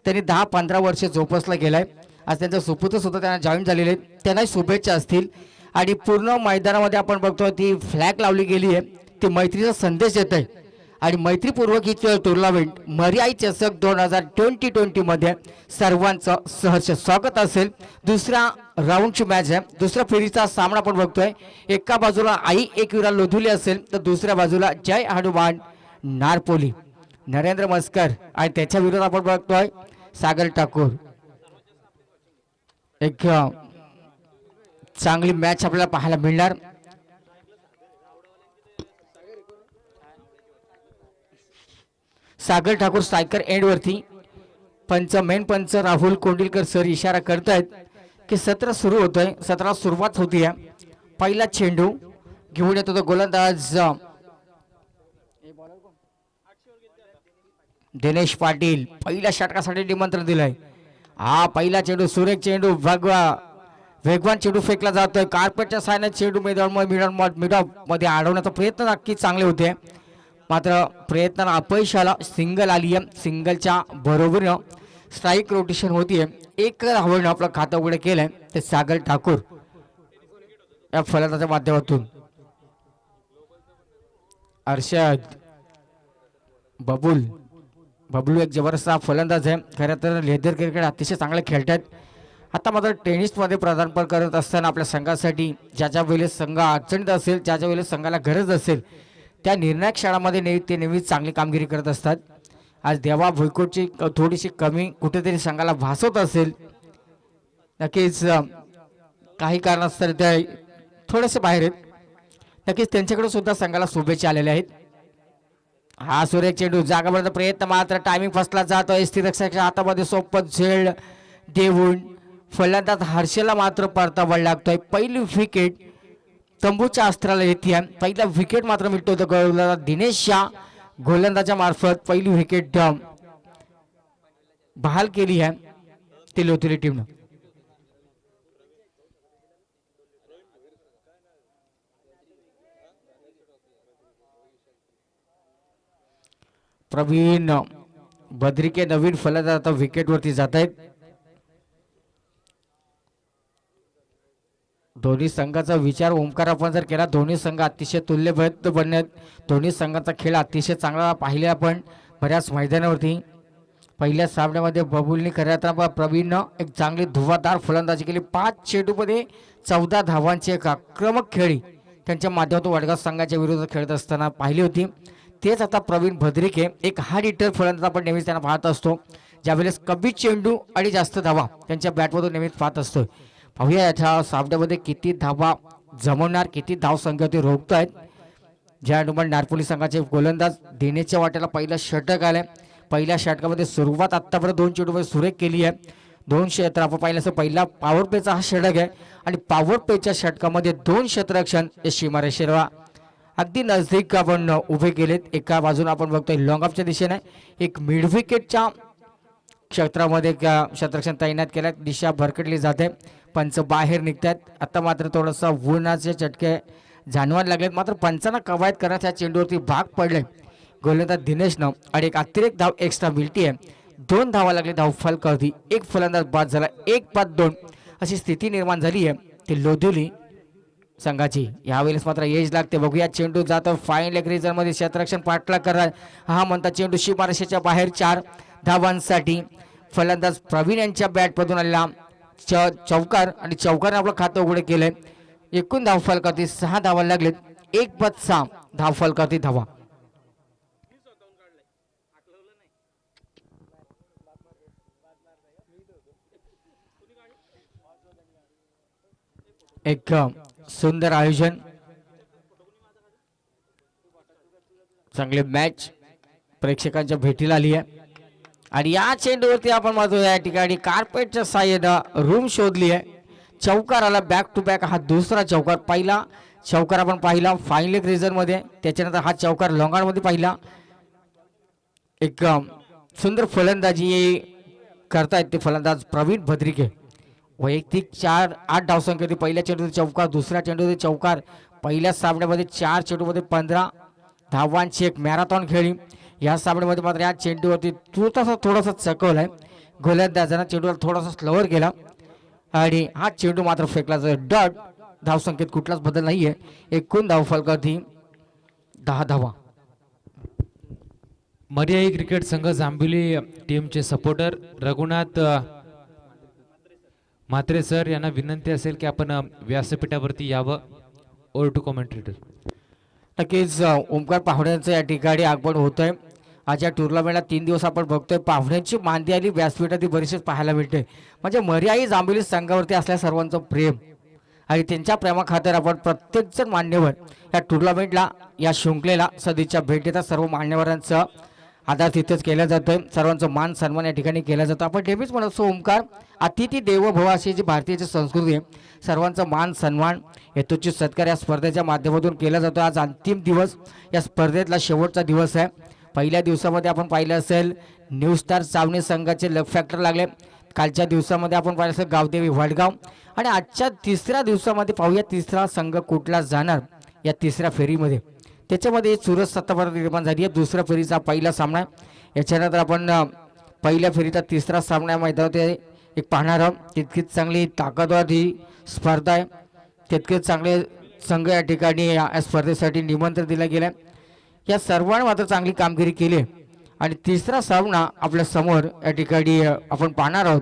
त्यांनी 10-15 वर्ष जोपासला गेलाय. आज त्यांचा सुपुत्र सुद्धा त्यांना जॉईन झालेले आहेत, त्यांनाही शुभेच्छा असतील. आणि पूर्ण मैदानामध्ये आपण बघतो ती फ्लॅग लावली गेली आहे, ती मैत्रीचा संदेश येत आहे. आणि मैत्रीपूर्वक ही टुर्नामेंट मर्याई चषक 2020 मध्ये सर्वांचं सहर्ष स्वागत असेल. दुसऱ्या राऊंडची मॅच आहे, दुसऱ्या फेरीचा सामना आपण बघतोय. एका बाजूला आई एकविरा लोधुली असेल तर दुसऱ्या बाजूला जय हनुमान नारपोली नरेंद्र मस्कर आणि त्याच्या विरोधात आपण बघतोय सागर ठाकूर. एक चांगली मॅच आपल्याला पाहायला मिळणार. सागर ठाकूर स्ट्रायकर एंड वरती. मेन पंच राहुल कोंडिलकर सर इशारा करतायत की सत्र सुरू होतंय, सत्राला सुरुवात होतीये. पहिला चेंडू घेऊन येतो तो गोलंदाज दिनेश पाटील. पहिल्या षटकासाठी निमंत्रण दिलंय. हा पहिला चेंडू सुरेख चेंडू, वेगवान चेंडू फेकला जातोय. कार्पेटच्या साहाय्याने चेंडू मध्ये अडवण्याचा प्रयत्न नक्की चांगले होते, मात्र प्रयत्नाला अपयश आला. सिंगल आली आहे. सिंगलच्या बरोबरीनं स्ट्राईक रोटेशन होतीये. एक धावेनं आपलं खातं उघडं केलंय ते सागर ठाकूर या फलंदाच्या माध्यमातून. अर्षद बबलू एक जबरदस्त फलंदाज आहे. खरं तर लेदर क्रिकेट अतिशय चांगले खेळतात. आता मात्र टेनिसमध्ये पदार्पण करत असताना आपल्या संघासाठी ज्या वेळेस संघ अडचणीत असेल, ज्या वेळेस संघाला गरज असेल त्या निर्णायक क्षणामध्ये ते नेहमीच चांगली कामगिरी करत असतात. आज देवा भुईकोटची थोडीशी कमी कुठेतरी संघाला भासवत असेल. नक्कीच काही कारणास्तव ते थोडेसे बाहेर आहेत. नक्कीच त्यांच्याकडे सुद्धा संघाला शुभेच्छा आलेल्या आहेत. हा सुरेख चेंडू जागापर्यंत प्रयत्न, मात्र टायमिंग फसला जातोय. स्थिरक्षकाच्या हातामध्ये सोपत झेड देऊन फलंदाज हर्षला मात्र परतावा लागतोय. पहिली विकेट तंबूच्या अस्त्राला येते. पहिला विकेट मात्र मिळतो गोलंदाज दिनेशच्या गोलंदाजा मार्फत. पहिली विकेट बहाल केली आहे ती लोथुली टीमनं. प्रवीण बद्रिके नवीन फलंदाज आता विकेट वरती जात आहेत. दोन्ही संघाचा विचार ओमकार आपण जर केला, दोन्ही संघ अतिशय तुल्यबद्ध बनत, दोन्ही संघाचा खेळ अतिशय चांगला पाहिले आपण बऱ्याच मैदानावरती. पहिल्या सामन्यामध्ये बबुलनी खऱ्या तर प्रवीणनं एक चांगली धुवाधार फलंदाजी केली. 5 चेंडूमध्ये 14 धावांची एक आक्रमक खेळी त्यांच्या माध्यमातून वडगाव संघाच्या विरोधात खेळत असताना पाहिली होती. तेच आता प्रवीण भद्रिके एक हार्ड हिटर फलंदाज आपण नेहमीच त्यांना पाहत असतो, ज्यावेळेस कमी चेंडू आणि जास्त धावा त्यांच्या बॅटमधून नेहमीच पाहत असतो. पाहूया याच्या सामन्यामध्ये किती धावा जमवणार, किती धाव संख्या ते रोखत आहेत. ज्या हनुमान नारपोली संघाचे गोलंदाज देण्याच्या वाट्याला पहिला षटक आलाय. पहिल्या षटकामध्ये सुरुवात आत्तापर्यंत 2 चेंडूमध्ये सुरेख केली आहे. 2 क्षेत्र आपण पाहिलं असं पहिला पॉवर प्लेचा हा षटक आहे आणि पॉवर प्लेच्या षटकामध्ये 2 क्षेत्ररक्षण सीमारेषेवर अगदी नजदीक आपण उभे केलेत. एका बाजूला आपण बघतोय लॉंग ऑफच्या दिशेने एक मिड विकेटच्या क्षेत्रामध्ये क्षेत्ररक्षण तैनात केल्यात. दिशा भरकटली जाते, पंच बाहेर निघतात. आता मात्र थोडासा उन्हाचे चटके जाणवायला लागलेत, मात्र पंचांना कवायत करण्यात या चेंडूवरती भाग पडले गोलंदाज दिनेशनं आणि एक अतिरिक्त धाव एक्स्ट्रा मिळती आहे. 2 धावा लागले धाव फलकावरती. एक फलंदाज बाद झाला, 1 बाद 2 अशी स्थिती निर्माण झाली आहे ती लोधुली संघाची. यावेळेस मात्र एज लागते. बघूया चेंडू जातो फाईन लेग रिजन मध्ये, क्षेत्ररक्षण पाठलाग करणार. हा म्हणता चेंडू सीमारेषेच्या बाहेर 4 धावांसाठी. फलंदाज प्रवीण यांच्या बॅटमधून आलेला चौकार आणि चौकारने आपलं खातं उघडे केलंय. एकूण धाव फलकावरती 6 धावा लागलेत. 1 बाद 6 धाव फलकावरती धावा. एक सुंदर आयोजन, चांगले मॅच प्रेक्षकांच्या भेटीला आली आहे. आणि या चेंडूवरती आपण मात्र या ठिकाणी कार्पेटच्या साह्यानं रूम शोधली आहे. चौकार आला बॅक टू बॅक. हा दुसरा चौकार. पहिला चौकार आपण पाहिला फाईन लेग रिजन मध्ये, त्याच्यानंतर हा चौकार लॉंगाड मध्ये पाहिला. एक सुंदर फलंदाजी करतायत ते फलंदाज प्रवीण भद्रिके. वैयक्तिक 8 धावसंख्या होती. पहिल्या चेंडूमध्ये चौकार, दुसऱ्या चेंडूमध्ये चौकार. पहिल्या सामन्यामध्ये 4 चेंडूमध्ये 15 धावांची एक मॅरेथॉन खेळली. या सामन्यामध्ये मात्र या चेंडूवरती थोडासा चकवलाय. गोलंदाजांना चेंडूला थोडासा स्लोवर केला आणि हा चेंडू मात्र फेकला जातो डॉट. धावसंख्येत कुठलाच बदल नाहीये. एकूण धावफलकावरती 10 धावा. मर्याई क्रिकेट संघ जांभिवली टीमचे सपोर्टर रघुनाथ म्हात्रे सर यांना विनंती असेल की आपण व्यासपीठावरती यावं. Or two commentator. नक्कीच ओमकार पाहुण्यांचं या ठिकाणी आगमन होत आहे. आज या टुर्नामेंटला 3 दिवस आपण बघतोय पाहुण्यांची मांदी आली व्यासपीठावरती बरीचशीच पाहायला मिळते. म्हणजे मर्याई जांभिवली संघावरती असल्या सर्वांचं प्रेम आणि त्यांच्या प्रेमाखातर आपण प्रत्येकजण मान्यवर या टुर्नामेंटला या शृंखलेला सदिच्छा भेट देतात. सर्व मान्यवरांचं आदर तिथेच केला जातोय. सर्वांचं मान सन्मान या ठिकाणी केला जातो. आपण नेहमीच म्हणत असतो ओमकार अतिथी देवो भव अशी जी भारतीय संस्कृती आहे सर्वांचा मान सन्मान यथोचित सत्कार या स्पर्धेच्या माध्यमातून केला जातो. आज अंतिम दिवस या स्पर्धेतला शेवटचा दिवस आहे. पहिल्या दिवसामध्ये आपण पाहिलं असेल न्यू स्टार चावणी संघाचे लक फॅक्टर लागले. कालच्या दिवसामध्ये आपण पाहिलं असेल गावदेवी वडगाव आणि आजच्या तिसऱ्या दिवसामध्ये पाहूया तिसरा संघ कुठला जाणार या तिसऱ्या फेरीमध्ये. त्याच्यामध्ये चुरस सत्ता निर्माण झाली आहे. दुसऱ्या फेरीचा पहिला सामना याच्यानंतर आपण पहिल्या फेरीचा तिसरा सामना मैदानात एक पाहणार आहोत. तितकीच चांगली ताकदवार ही स्पर्धा आहे. तितकेच चांगले संघ या ठिकाणी या स्पर्धेसाठी निमंत्रण दिलं गेलं आहे. या सर्वांनी मात्र चांगली कामगिरी केली आणि तिसरा सामना आपल्या समोर या ठिकाणी आपण पाहणार आहोत.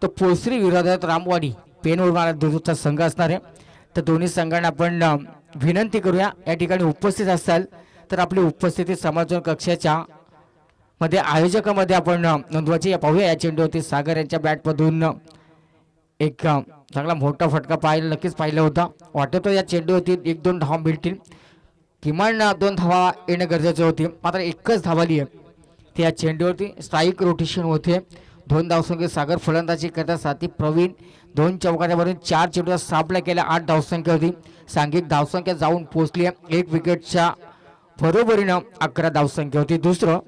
तो पोसरी विरोधात रामवाडी पेनवरमाला दुधचा संघ असणार आहे. तर दोन्ही संघांना आपण विनंती करूया या ठिकाणी उपस्थित असाल तर आपली उपस्थिती समालोचन कक्षाच्या मध्ये आयोजकामध्ये आपण नोंदवायची. पाहूया या चेंडूवरती सागर यांच्या बॅटमधून एक चांगला मोठा फटका नक्कीच पाहिला होता. वाटतं या चेंडूवरती 1-2 धावा मिळतील. किमान 2 धावा येणं गरजेचे होते. मात्र एकच धावा आली आहे. त्या चेंडूवरती स्ट्राईक रोटेशन होते. 2 धावसंख्या सागर फलंदाजी करतात. साथी प्रवीण 2 चौकाऱ्यावरून 4 चेंडूला सापला केल्या. 8 धावसंख्या होती. सांघिक धावसंख्या जाऊन पोहोचली आहे 1 विकेटच्या बरोबरीनं 11 धावसंख्या होती. दुसरं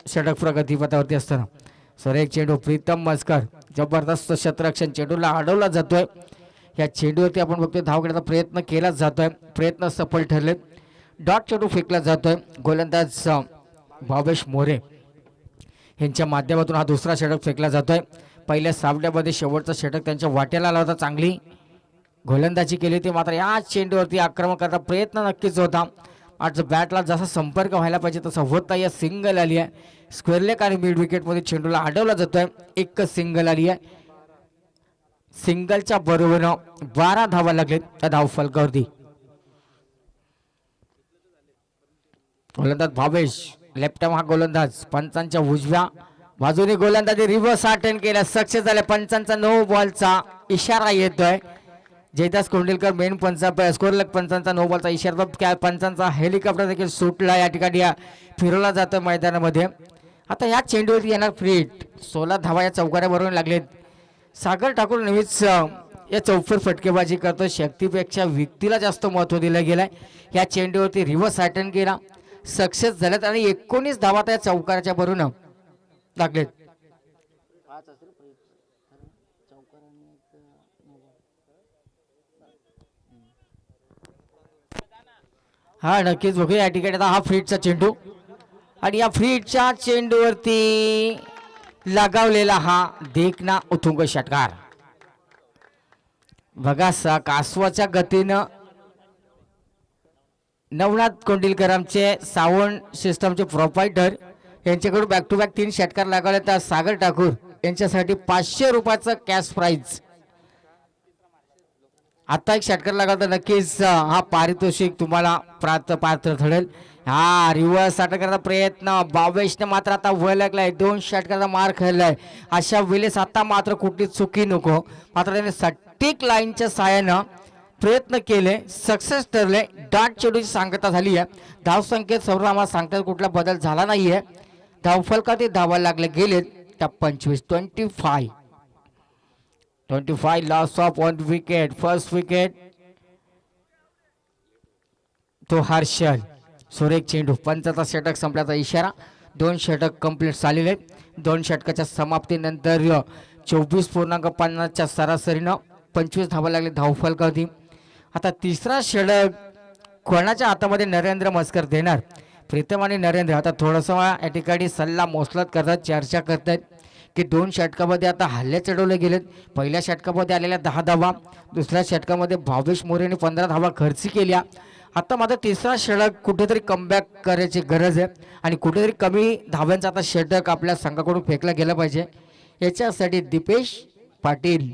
षटक प्रगतीपथावरती असताना एक चेंडू प्रीतम मस्कर जबरदस्त क्षेत्ररक्षण चेंडूला अडवला जातोय. या चेंडूवरती आपण बघतोय धाव घेण्याचा प्रयत्न केला जातोय. प्रयत्न सफल ठरले. डॉट चेंडू फेकला जातोय. गोलंदाज भावेश मोरे यांच्या माध्यमातून हा दुसरा षटक फेकला जातोय. पहिल्या सामन्यामध्ये शेवटचा षटक त्यांच्या वाट्याला आला होता. चांगली गोलंदाजी केली होती. मात्र या चेंडूवरती आक्रमण करता प्रयत्न नक्कीच होता. आज बॅटला जसा संपर्क व्हायला पाहिजे तसा होत नाही. या सिंगल आली आहे. स्क्वेअर लेग आणि मिड विकेटमध्ये चेंडूला अडवला जातोय. एकच सिंगल आली आहे. सिंगलच्या बरोबरीनं 12 धावा लागलेत त्या धावफलकावरती. गोलंदाज भावेश लेफ्ट हा गोलंदाज पंचांच्या उजव्या बाजूने गोलंदाजी रिव्हर्स अटेंड केला. सक्सेस झाले. पंचांचा 9 बॉलचा इशारा येतोय. जयदास कोंडिलकर मेन पंचा स्कोरलक पंचांचा 9 बॉलचा इशारा. पंचांचा हेलिकॉप्टर देखील सुटला या ठिकाणी फिरवला जातं मैदानामध्ये. आता या चेंडूवरती येणार फ्रीट. 16 धावा या चौकाऱ्यावरून लागलेत. सागर ठाकूर नेहमीच या चौफेर फटकेबाजी करतो. शक्तीपेक्षा व्यक्तीला जास्त महत्त्व दिलं गेलंय. या चेंडूवरती रिव्हर्स अटेंड केला. सक्सेस झाल्यात आणि 19 धावा त्या चौकाराच्या भरून लागलेत. हा नक्कीच बघूया या ठिकाणी आता हा फ्रीटचा चेंडू आणि या फ्रीटच्या चेंडूवरती लगावलेला हा देखना उथुंग षटकार. बघा कासवाच्या गतीनं नवनाथ कोंडिलकरांचे सावंत सिस्टमचे प्रोपायटर यांच्याकडून बॅक टू बॅक 3 षटकार लागवले. तर सागर ठाकूर यांच्यासाठी 500 रुपयाचं कॅश प्राइज. आता एक षटकार लागला तर नक्कीच हा पारितोषिक तुम्हाला पात्र ठरेल. हा रिव्हर्स षटकाचा प्रयत्न बावेशने मात्र आता वळलाय. 2 षटकाचा मार खाल्लाय. अशा वेळेस आता मात्र कुठली चुकी नको. मात्र त्याने सटीक लाईनच्या साहाय्यानं प्रयत्न केले. सक्सेस ठरले. डॉट चेंडूची सांगता झाली आहे. धावसंख्येत सर्व आम्हाला सांगता कुठला बदल झाला नाहीये. धावफलकात धावा लागले गेलेत त्या 25 loss of 1 wicket. First wicket तो हर्षल. सुरेख चेंडू. पंचाचा षटक संपल्याचा इशारा. 2 षटक कंप्लीट झालेले. 2 षटकाच्या समाप्तीनंतर 24.50च्या सरासरीनं 25 धावा लागले धावफलकावरती. आता तिसरा षटक कोणाच्या हातामध्ये नरेंद्र मस्कर देणार. प्रीतम आणि नरेंद्र आता थोडंसं या ठिकाणी सल्ला मोसलत करतात. चर्चा करतात की 2 षटकामध्ये आता हल्ले चढवले गेलेत. पहिल्या षटकामध्ये आलेल्या 10 धावा, दुसऱ्या षटकामध्ये भावेश मोरेने 15 धावा खर्ची केल्या. आता मात्र तिसरा षटक कुठेतरी कमबॅक करायची गरज आहे आणि कुठेतरी कमी धाव्यांचा आता षटक आपल्या संघाकडून फेकला गेला पाहिजे. याच्यासाठी दीपेश पाटील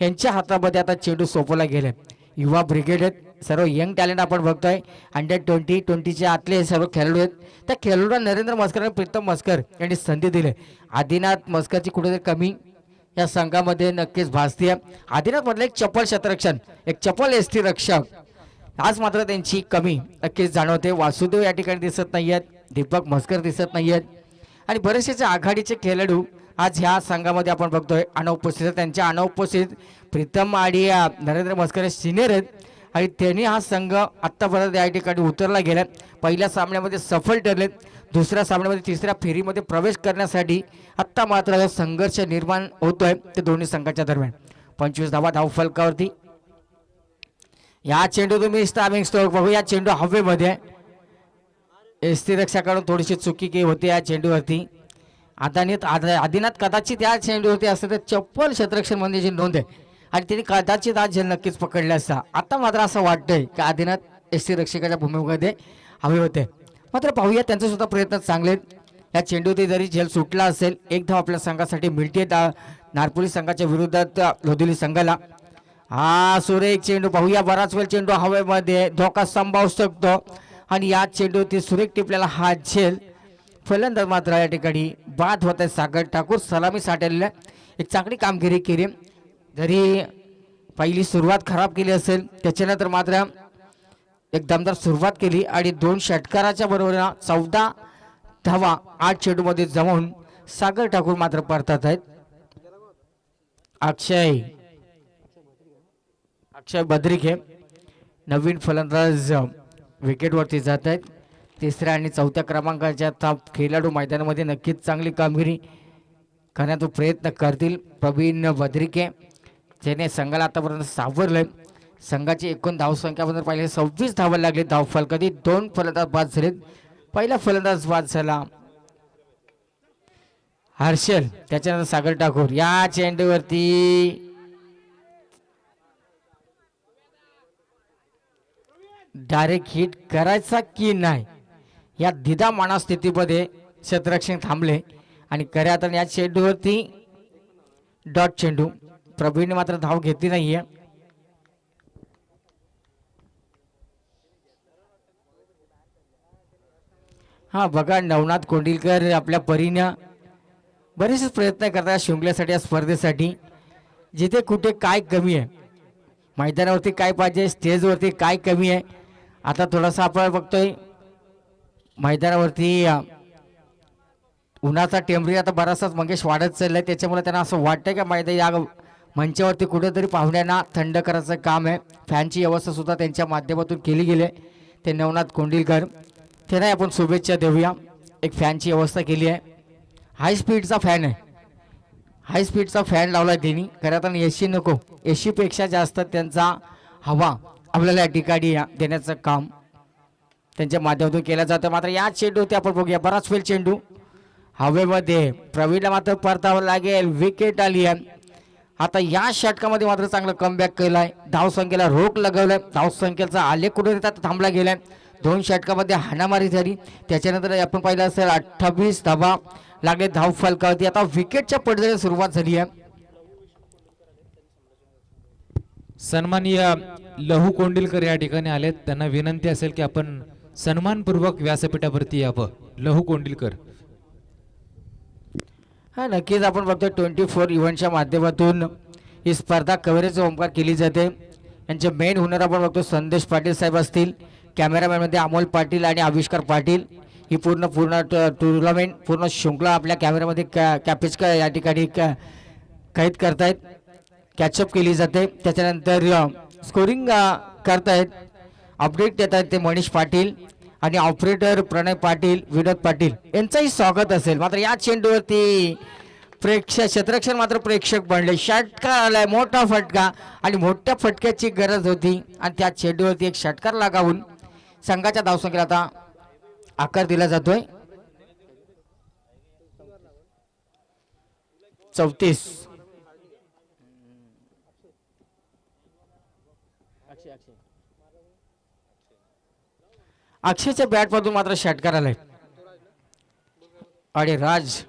यांच्या हातामध्ये आता चेंडू सोपवला गेला. युवा ब्रिगेड आहेत, सर्व यंग टॅलेंट आपण बघतोय. अंडर 20 आतले सर्व खेळाडू आहेत. त्या खेळाडूंना नरेंद्र मस्कर आणि प्रीतम मस्कर यांनी संधी दिली. आदिनाथ मस्करची कुठेतरी कमी या संघामध्ये नक्कीच भासते. आदिनाथ मधलं एक चपल क्षेत्ररक्षण, एक चपल एस टी रक्षक, आज मात्र त्यांची कमी नक्कीच जाणवते. वासुदेव या ठिकाणी दिसत नाही आहेत, दीपक मस्कर दिसत नाही आहेत आणि बरेचसे आघाडीचे खेळाडू आज ह्या संघामध्ये आपण बघतोय अनुपस्थित. त्यांच्या अनुपस्थित प्रीतम आणि नरेंद्र मस्कर सिनियर आहेत आणि त्यांनी हा संघ आत्तापर्यंत या ठिकाणी उतरला गेला. पहिल्या सामन्यामध्ये सफल ठरलेत, दुसऱ्या सामन्यामध्ये तिसऱ्या फेरीमध्ये प्रवेश करण्यासाठी आत्ता मात्र संघर्ष निर्माण होतोय ते दोन्ही संघाच्या दरम्यान. 25 धावा धावफलकावरती. या चेंडू तुम्ही स्टॅमिंग स्ट्रोक बघू. या चेंडू हवेमध्ये एसटी रक्षकाकडून थोडीशी चुकी केली होती या चेंडूवरती. आदिनाथ कदाचित या चेंडूवरती असतं तर चप्पल क्षेत्ररक्षण मध्ये जी नोंद आहे आणि त्यांनी कदाचित आज झेल नक्कीच पकडला असता. आता मात्र असं वाटतंय की आदिनाथ एसटी रक्षकाच्या भूमिकेमध्ये हवे होते. मात्र पाहूया त्यांचे सुद्धा प्रयत्न चांगले आहेत. या चेंडूवरती जरी झेल सुटला असेल, एक धाव आपल्या संघासाठी मिळते नारपोली संघाच्या विरोधात लोधिली संघाला. हा सुरेख चेंडू पाहूया. बराच वेळ चेंडू हवेमध्ये धोका संभावू शकतो आणि या चेंडूवरती सुरेख टिपलेला हा झेल. फलंदाज मात्र या ठिकाणी बाद होत आहे. सागर ठाकूर सलामी साठवलेल्या एक चांगली कामगिरी केली. जरी पहिली सुरुवात खराब केली असेल, त्याच्यानंतर मात्र एक दमदार सुरुवात केली आणि 2 षटकाराच्या बरोबरीने 14 धावा 8 चेंडूमध्ये जमवून सागर ठाकूर मात्र परतत आहेत. अक्षय बद्रिके नवीन फलंदाज विकेटवरती जात आहेत. तिसऱ्या आणि चौथ्या क्रमांकाच्या खेळाडू मैदानामध्ये नक्कीच चांगली कामगिरी करण्याचा प्रयत्न करतील. प्रवीण बद्रिके ज्याने संघाला आतापर्यंत सावरलंय. संघाची एकूण धावसंख्याबद्दल पाहिले 26 धावा लागले. धावफलकात 2 फलंदाज बाद झालेत. पहिला फलंदाज बाद झाला हर्षल, त्याच्यानंतर सागर ठाकूर. या चेंडूवरती डायरेक्ट हिट करायचा की नाही या द्विधा मनस्थितीमध्ये क्षेत्ररक्षण थांबले आणि खऱ्या अर्थाने या चेंडूवरती डॉट चेंडू. प्रवीणने मात्र धाव घेतली नाहीये. हा बघा, नवनाथ कोंडिलकर आपल्या परीनं बरेचसे प्रयत्न करतात शिंगल्यासाठी या स्पर्धेसाठी. जिथे कुठे काय कमी आहे, मैदानावरती काय पाहिजे, स्टेजवरती काय कमी आहे. आता थोडासा आपण बघतोय मैदानावरती उन्हाचा टेम्परेचर आता बराचसाच मंगेश वाढत चाललाय. त्याच्यामुळे त्यांना असं वाटतंय की मैदान या मंचावरती कुठेतरी पाहुण्यांना थंड करायचं काम आहे. फॅनची व्यवस्था सुद्धा त्यांच्या माध्यमातून केली गेली आहे. ते नवनाथ कोंडिलकर त्यांना आपण शुभेच्छा देऊया. एक फॅनची व्यवस्था केली आहे. हाय स्पीडचा फॅन आहे, हाय स्पीडचा फॅन लावला त्यांनी. खरं तर एसी नको, एसीपेक्षा जास्त त्यांचा हवा आपल्याला या ठिकाणी देण्याचं काम त्यांच्या माध्यमातून केलं जातं. मात्र या चेंडूवरती आपण बघूया, बराच वेळ चेंडू हवेमध्ये. प्रवीणला मात्र परतावं लागेल. विकेट आली आहे. आता या षटकामध्ये मात्र चांगलं कमबॅक केलाय. धावसंख्येला रोख लगवलाय. धावसंख्येचा आलेख कुठे येतात थांबला गेलाय. 2 षटकामध्ये हाणामारी झाली. त्याच्यानंतर आपण पाहिलं असेल 28 धावा लागले धाव फलकावरती. आता विकेटच्या पडद्याला सुरुवात झाली आहे. सन्माननीय लहू कोंडिलकर या ठिकाणी आलेत. त्यांना विनंती असेल की आपण सन्मानपूर्वक व्यासपीठावरती यावं. लहू कोंडिलकर. हा नक्कीच आपण बघतो 24 इव्हेंटच्या माध्यमातून ही स्पर्धा कव्हरेज ओंकार केली जाते. यांचे मेन हुनर आपण बघतो संदेश पाटील साहेब असतील. कॅमेरामॅनमध्ये अमोल पाटील आणि आविष्कार पाटील. ही पूर्ण टुर्नामेंट पूर्ण शृंखला आपल्या कॅमेऱ्यामध्ये कॅपेच या ठिकाणी कैद करतायत, कॅचअप केली जाते. त्याच्यानंतर स्कोरिंग करतायत, अपडेट देत आहेत ते मनीष पाटील आणि ऑपरेटर प्रणय पाटील, विनोद पाटील यांचंही स्वागत असेल. मात्र या चेंडूवरती क्षेत्ररक्षण मात्र प्रेक्षक बनले. षटकार आलाय, मोठा फटका आणि मोठ्या फटक्याची गरज होती आणि त्या चेंडूवरती एक षटकार लगावून संघाच्या धावसंख्येला आता आकार दिला जातोय. 34. अक्षयच्या बॅट मधून मात्र षटकार आलाय आणि राज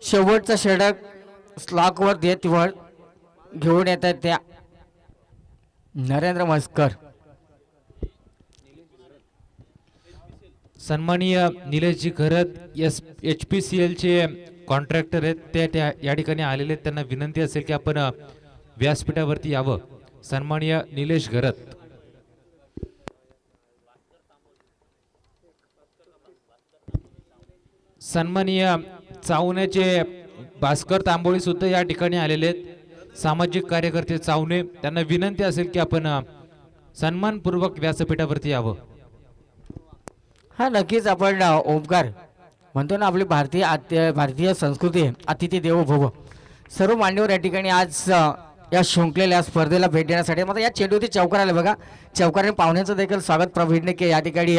शेवटचा षटक स्लॉकवर देत वर घेऊन येत आहेत त्या नरेंद्र म्हसकर. सन्माननीय निलेशजी खरत HPCL चे कॉन्ट्रॅक्टर आहेत ते या ठिकाणी आलेले आहेत. त्यांना विनंती असेल की आपण व्यासपीठावरती यावं. सन्माननीय निलेश घरत. सन्माननीय चावण्याचे भास्कर तांबोळी सुद्धा या ठिकाणी आलेले आहेत. सामाजिक कार्यकर्ते चावणे, त्यांना विनंती असेल की आपण सन्मानपूर्वक व्यासपीठावरती यावं. हा नक्कीच आपण ओमकार म्हणतो ना, आपली भारतीय संस्कृती आहे अतिथी देवो भव. सर्व मान्यवर या ठिकाणी आज या शृंखलेल्या स्पर्धेला भेट देण्यासाठी मात्र या चेंडूवरती चौकार आले बघा. चौकाराने पाहुण्यांचं देखील स्वागत प्रवीणने के या ठिकाणी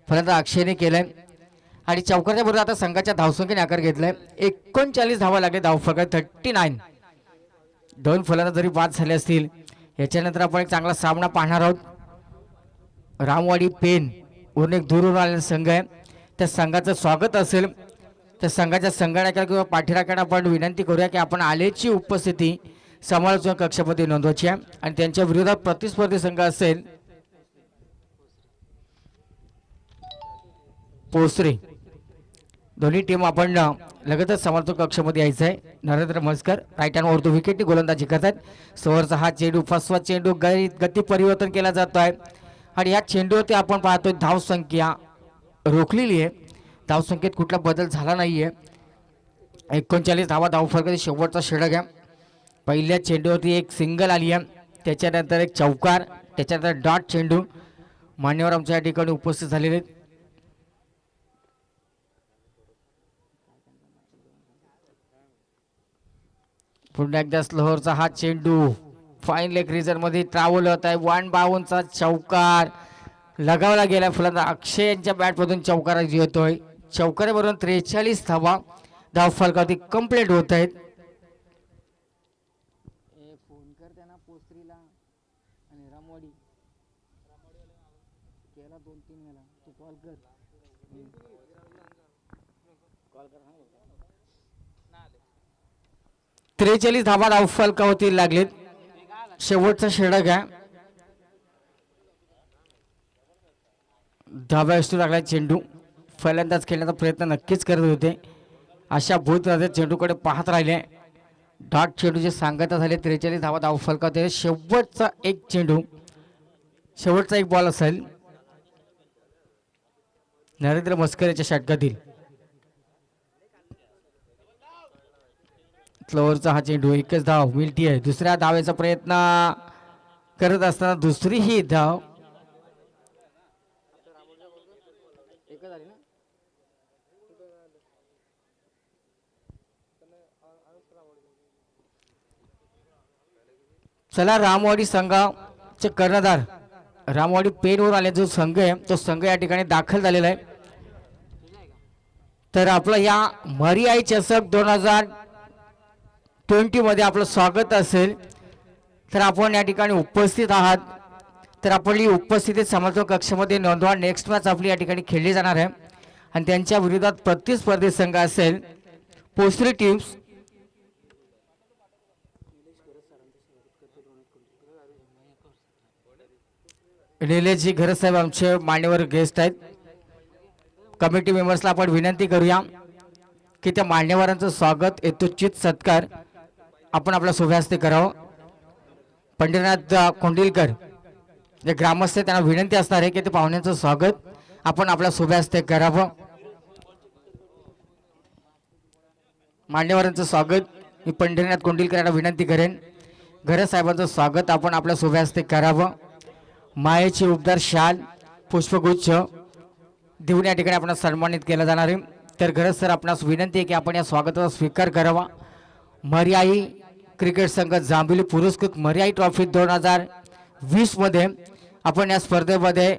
फलंदाज अक्षयने केलंय आणि चौकारच्या बरोबर आता संघाच्या धावसंख्येने आकार घेतलाय. 39 धावा लागले धावफलक 39. 2 फलंदाज जरी बाद झाले असतील याच्यानंतर आपण एक चांगला सामना पाहणार आहोत. रामवाडी पेन वरून एक दूरवरून आलेला संघ आहे. त्या संघाचं स्वागत असेल तर संघाच्या संगणकाला किंवा पाठीराख्याला आपण विनंती करूया की आपण आलेची उपस्थिती समालोचन कक्षामध्ये नोंदवायची आहे आणि त्यांच्या विरोधात प्रतिस्पर्धी संघ असेल पोसरे. दोन्ही टीम आपण लगेचच समालोचन कक्षामध्ये यायचं आहे. नरेंद्र म्हसकर राईट हँड उर्दू विकेटनी गोलंदाजी करतात. समोरचा हा चेंडू फसवा चेंडू गती परिवर्तन केला जातो आहे आणि या चेंडूवरती आपण पाहतोय धावसंख्या रोखलेली आहे. धावसंख्येत कुठला बदल झाला नाहीये. 39 धावा धावफलकाचा शेवटचा षटक आहे. पहिल्या चेंडूवरती एक सिंगल आली आहे, त्याच्यानंतर एक चौकार, त्याच्यानंतर डॉट चेंडू. मान्यवर आमच्या या ठिकाणी उपस्थित झालेले आहेत. पुन्हा एकदा स्लोअरचा हा चेंडू फाईन लेग रिजन मध्ये ट्रॅव्हल होत आहे. 152चा चौकार लगावला गेला. फलंदाज अक्षय यांच्या बॅटमधून चौकार येतोय. चौकाराबरोबर 43 धावा धावफलकावरती कंप्लीट होत आहेत. फोन कर त्यांना पोस्त्रीला आणि रामवाडी केला 2-3 वेळा. तू कॉल कर. 43 धावा धावफलकावरती लागलेत. शेवटचा षटक आहे. धावा असतो लागला चेंडू. फलंदाज खेळण्याचा प्रयत्न नक्कीच करत होते. अशा भूत चेंडूकडे पाहत राहिले. डॉट चेंडूचे सांगता झाले. 43 धावा धावफलकावरती. शेवटचा एक चेंडू, शेवटचा एक बॉल असेल नरेंद्र म्हसकर याच्या षटकातील. फ्लोअरचा हा चेंडू, एकच धाव मिळती आहे. दुसऱ्या धावेचा प्रयत्न करत असताना दुसरी ही धाव. चला रामवाडी संघाचे कर्णधार रामवाडी पेनवर आले जो संघ आहे तो संघ या ठिकाणी दाखल झालेला आहे. तर आपलं या मरियाई चषक 2020 मध्ये आपलं स्वागत असेल. तर आपण या ठिकाणी उपस्थित आहात तर आपली उपस्थिती समालोचन कक्षामध्ये नोंदवा. नेक्स्ट मॅच आपली या ठिकाणी खेळली जाणार आहे आणि त्यांच्या विरोधात प्रतिस्पर्धी संघ असेल पोस्त्री टीम्स. निलेशजी घरत साहेब आमचे मान्यवर गेस्ट आहेत. कमिटी मेंबर्सला आपण विनंती करूया की त्या मान्यवरांचं स्वागत यथोचित सत्कार आपण आपल्या शुभहस्ते करावं. पंढरीनाथ कोंडिलकर जे ग्रामस्थ त्यांना विनंती असणार आहे की ते पाहुण्यांचं स्वागत आपण आपल्या शुभहस्ते करावं. मान्यवरांचं स्वागत मी पंढरीनाथ कोंडिलकर यांना विनंती करेन. घरत साहेबांचं स्वागत आपण आपल्या शुभहस्ते करावं. मायेची उपदार शाल पुष्पगुच्छ देऊन या ठिकाणी आपण सन्मानित केला जाणार आहे. तर खरंच सर आपणास विनंती आहे की आपण या स्वागताचा स्वीकार करावा. मर्याई क्रिकेट संघ जांभिली पुरस्कृत मर्याई ट्रॉफी 2020 मध्ये आपण या स्पर्धेमध्ये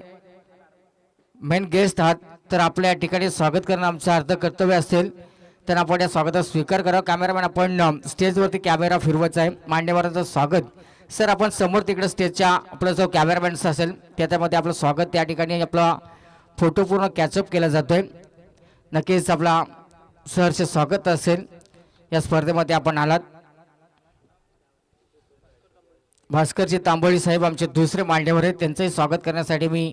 मेन गेस्ट आहात, तर आपल्या या ठिकाणी स्वागत करणं आमचं अर्ध कर्तव्य असेल. तर आपण या स्वागताचा स्वीकार करावा. कॅमेरामॅन आपण स्टेजवरती कॅमेरा फिरवायचा आहे. मान्यवरांचं स्वागत सर आपण समोर तिकडे स्टेजच्या आपला जो कॅमेरामॅन असेल त्याच्यामध्ये आपलं स्वागत, त्या ठिकाणी आपला फोटो पूर्ण कॅचअप केला जातोय. नक्कीच आपला सहर्ष स्वागत असेल. या स्पर्धेमध्ये आपण आलात. भास्करजी तांबोळी साहेब आमचे दुसरे मान्यवर आहेत, त्यांचंही स्वागत करण्यासाठी मी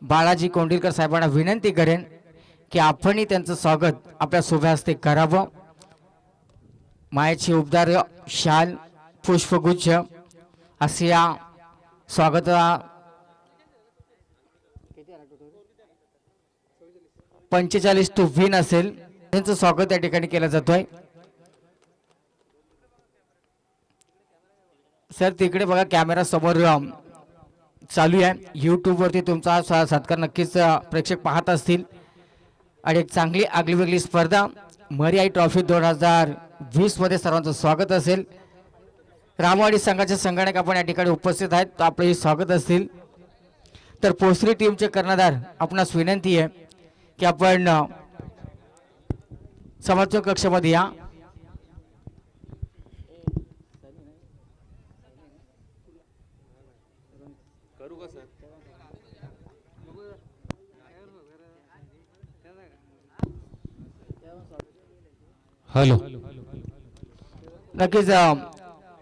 बाळाजी कोंडिलकर साहेबांना विनंती करेन की आपणही त्यांचं स्वागत आपल्या शुभ हस्ते करावं. मायाची उपदार शाल पुष्पगुच्छ असे या स्वागत 45-20 असेल त्यांचं स्वागत या ठिकाणी केलं जातोय. सर तिकडे बघा कॅमेरा समोर चालू आहे. यूट्यूबवरती तुमचा सत्कार नक्कीच प्रेक्षक पाहत असतील. आणि एक चांगली आगळीवेगळी स्पर्धा मर्याई ट्रॉफी 2020 मध्ये सर्वांचं स्वागत असेल. रामवाडी संघाचे संगणक आपण या ठिकाणी उपस्थित आहेत, तर आपलंही स्वागत असतील. तर पोसरी टीमचे कर्णधार आपणास विनंती आहे की आपण समर्थक कक्षामध्ये या. हॅलो. नक्कीच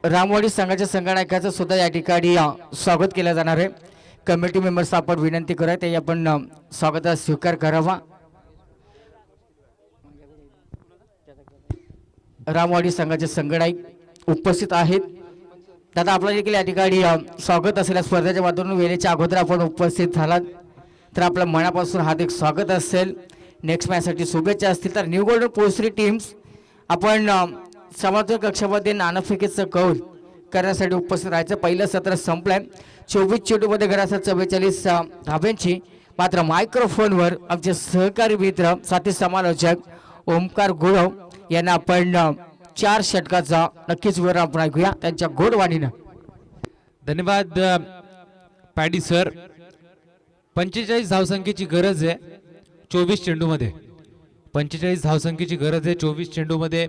रामवाडी संघाच्या संगणकाचं सुद्धा या ठिकाणी स्वागत केलं जाणार आहे. कमिटी मेंबर्स आपण विनंती करूया ते आपण स्वागताचा स्वीकार करावा. रामवाडी संघाचे संगणक उपस्थित आहेत. दादा आपलं देखील या ठिकाणी स्वागत असेल. या स्पर्धेच्या माध्यमातून वेळेच्या अगोदर आपण उपस्थित झालात तर आपलं मनापासून हार्दिक स्वागत असेल. नेक्स्ट मॅचसाठी शुभेच्छा असतील. तर न्यू गोल्डन पोसरी टीम्स आपण समर्थक कक्षामध्ये नाणेफेकीचं कौल करण्यासाठी उपस्थित राहायचं. पहिलं सत्र संपलंय. 24 चेंडूमध्ये घरासह 44 धाब्यांची. मात्र मायक्रोफोनवर आमचे सहकारी मित्र साथी समालोचक ओमकार गुळव यांना आपण 4 षटकाचा नक्कीच विवरण आपण ऐकूया त्यांच्या गोडवाणीनं. धन्यवाद पॅडी सर. 45 धावसंख्येची गरज आहे 24 चेंडूमध्ये. 45 धावसंख्येची गरज आहे 24 चेंडूमध्ये.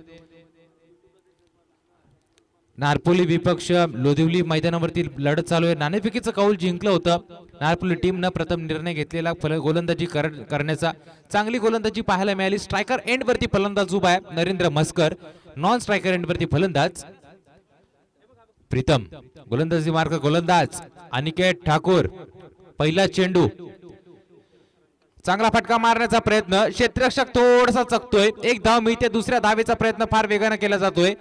नारपोली विपक्ष लोधिवली मैदानावरती लढत चालू आहे. नाणेफेकीचं कौल जिंकलं होतं. नारपोली टीमनं प्रथम निर्णय घेतलेला गोलंदाजी करण्याचा. चांगली गोलंदाजी पाहायला मिळाली. स्ट्रायकर एंड वरती फलंदाज उभा आहे नरेंद्र मस्कर. नॉन स्ट्रायकर एंड वरती फलंदाज प्रीतम. गोलंदाजी मार्ग गोलंदाज अनिकेत ठाकूर. पहिला चेंडू चांगला फटका मारण्याचा प्रयत्न. क्षेत्ररक्षक थोडासा चकतोय. एक धाव मिळते. दुसऱ्या धावेचा प्रयत्न फार वेगाने केला जातोय.